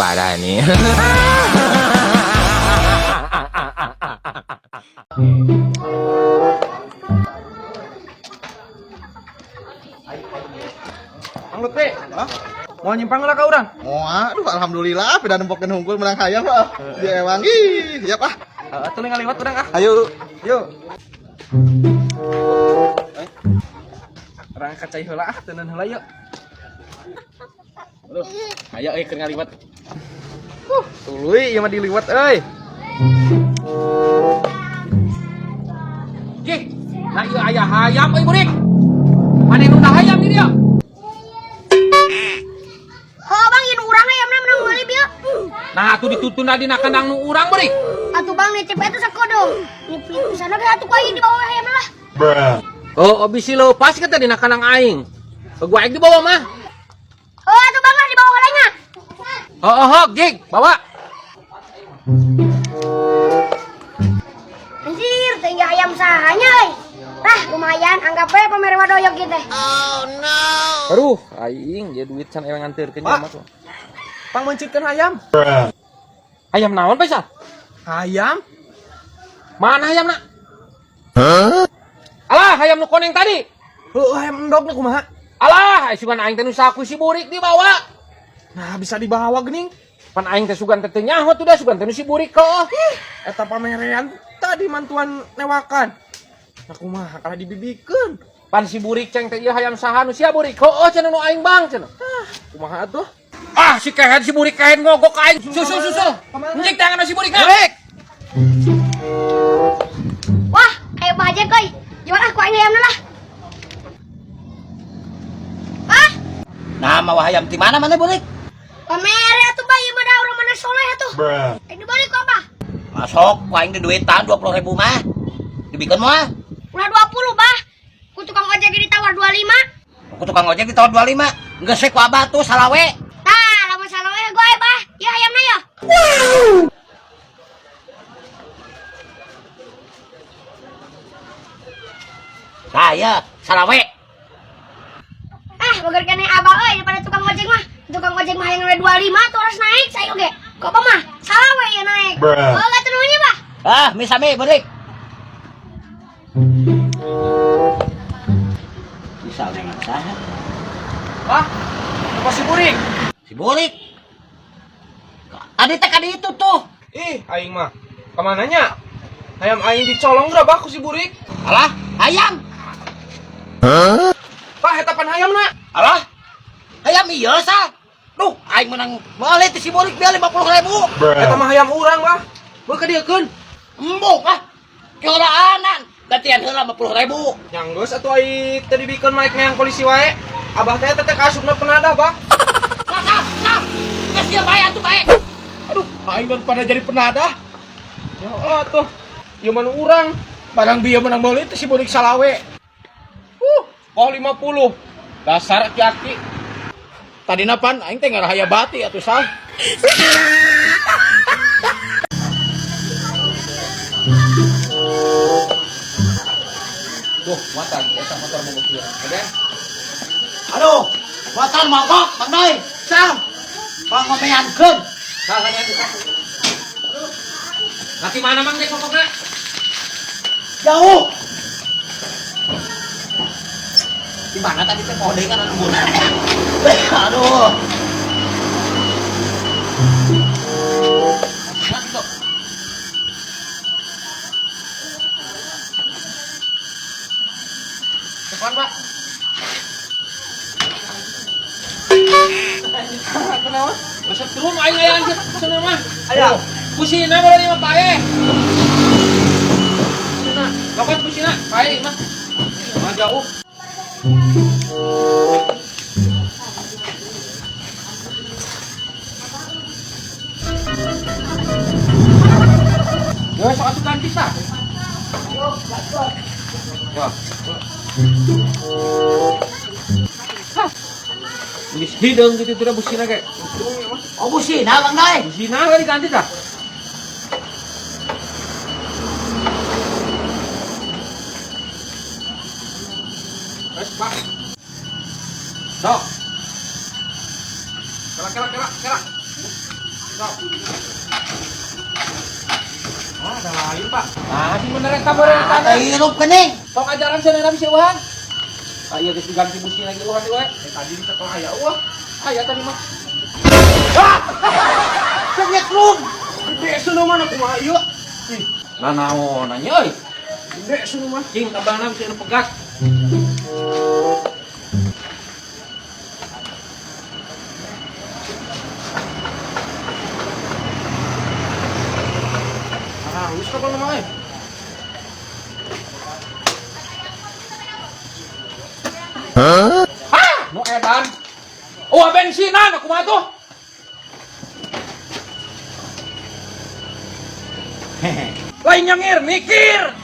parah nih. Mang Lutfi, mau nyimpang lah kau orang? Oh, aduh, alhamdulillah, peda nempokin hungkul menang hayam pak. Dia emang, siap ah. Tuh ngaliwat orang ah. Ayo, Yuk. Orang kacai heula ah, teuneun heula yuk. Aduh, ayo keur ngaliwat. Tuluy ieu mah diliwat euy. Gih, nah ieu aya hayam euy burik. Mane nu dah hayam di dia? Oh bang, ini urang hayamna menang ngalib ya. Nah, atuh ditutuna dina kandang nu urang burik. Atuh bang, nitip eta sakodong. Nitip di sana ge atuh kayu di bawah hayamna lah. Oh, bisi leupas ka teh dina kandang aing. Gua aing di bawah mah. Oh atuh bang lah di bawah heulanya. Oh, Jig, bawa. Anjir, teh ieu hayam sahanya euy. Tah, lumayan anggap we pamere wadoyog kieu teh. Aduh, aing dia duit can ewang nganterkeun nya mah. Pang mencitkeun hayam. Hayam naon Faisal? Hayam? Mana hayamna? Alah, hayam nu koneng tadi. Heuh, hayam endog nu kumaha? Alah, sugan aing teh nu saku si burik dibawa. Nah, bisa dibawa geuning. Pan aing teh sugan teh teu nyaho tuh dah sugan teh nu si burik keuh. Eta pamerean tadi mantuan newakan. Nah, kumaha kalah dibibikeun. Pan si burik ceng teh ieu hayam saha nu sia burik? Heuh, cenah nu aing bang cenah. Kumaha atuh? Ah, si kehead si burik kahen ngogok ka aing. Susul. Njik tangan si burik. Burik. Wah, ayo bahaja koy. Gimana aku aing hayamna lah. Ah, Nah, mau hayam di mana burik? pamere atuh bae ieu mah da urang mana soleh atuh. Aing dibalik ku apa? Masuk, ku aing di duitan 20.000 mah. Dibikeun mah. Ulah 20 bah. Ku tukang ojek ditawar 25. Ku tukang ojek ditawar 25. Geus we ku abah tuh salawe. Tah, lamun salaweh goe bah. Ieu hayamna ya. Saya salawe. Ah, bager keneh abah euy daripada tukang ojek mah. Tukang ojek mah yang 25 tuh harus naik saya oge. Kok apa mah? Salawe ya naik. Oh, gak tenunya bah. Ah, misami burik. Bisa dengan saya. Wah, apa si burik? Si burik. Tadi teh kadi itu tuh. Ih, aing mah. Kemananya? Hayam aing dicolong berapa ku si burik? Alah, hayam. Pak, hetapan hayamna. Alah, hayam iya sah. Duh, aing menang meuli ti si burik dia 50.000. Eta mah hayam urang, Bah. Beuh ka dieukeun. Embung ah. Keoraanan. Gantian heula 50.000. Nyanggeus atuh ai teu dibikeun maek neang polisi wae. Abah teh teh kasupna penadah, Bah. Nah. Geus dia bae atuh bae. Aduh, aing daripada jadi penadah. Ya Allah tuh. Ieu mah nu urang. Barang bieu menang meuli teh si burik salawe. Oh 50. Dasar aki-aki. Tadina pan aing teh ngarahaya bati atuh sah. Duh, matan eta motor mogok ieu. Oke. Aduh, motor mogok, Bang Doi. Sam. Pangomeankeun. Salahnya itu. Laki mana mang dek mogokna? Jauh. Di mana tadi teh kode kan anu bulan. Aduh. Mana tuh? Depan, Pak. Kenapa? Masuk turun aing aya anjir sana mah. Aya. Kusina beureum mah pae. Kusina, lokot kusina, pae mah. Mah jauh. Yo, sok atuh ganti tah. Yo, gator. Wah. Geus hideung gitu teh busina ge. Oh busina Bang Doi. Busina we diganti tah. Wes, Pak. Sok. Kera. Ah, ada lain, Pak. Ah, di mana rek tabur rek tanah? Hirup ka ning. Sok ajaran sana nabi si Uhan. Ayo geus diganti busi lagi Uhan we. Tadi bisa tong aya wah. Aya tadi mah. Ah! Sakit rum. Gede suno mana kumaha ieu? Ih, nanaon nya euy. Gede suno mah cing abangna bisa nu pegat. Ah, wis ka kono mah. Ah, nu edan. Oh, bensinan aku mah tuh. Lain nyengir, mikir.